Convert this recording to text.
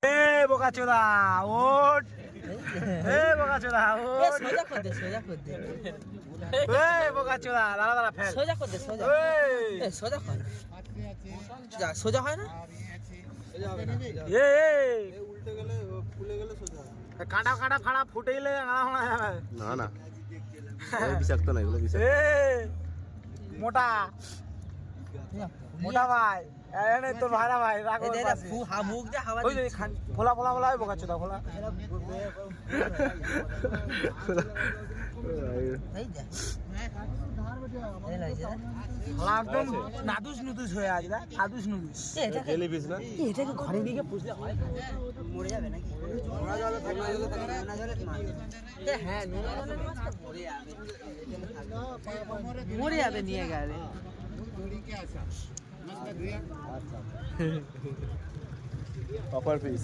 এ বোকাচোদা ওঠ, এ বোকাচোদা ওঠ, সোজা কর দে, সোজা কর দে, এ বোকাচোদা দাঁড়া দাঁড়া ফেল, সোজা কর দে, সোজা এই সোজা কর, যা সোজা হয় না, এ উল্টে গেলে ফুলে গেলে সোজা কাঁটা কাঁটা ফাড়া ফুটে গেলে আড়া ফাড়া যাবে। না না বিষাক্ত না এগুলো বিষাক্ত এ মোটা মোটা ভাই এনে তোর ভাইরা ভাই রাখো ওর পাশে। মুখ দিয়ে হাওয়া ওই যে ফোলা ফোলা ফোলা বোকাচোদা ফোলা এই যা এই লাগছে না? একদম নাদুস নুদুস হয়ে আছে না নাদুস নুদুস। এটাকে জেলি না এটাকে ঘরে নিয়ে গিয়ে পুষলে হয়, মরে যাবে নাকি? নোনা জলে থাকে, নোনা জলে মাছ, হ্যাঁ নোনা জলে মাছ তো মরে যাবে নিয়ে গেলে। অপার পিস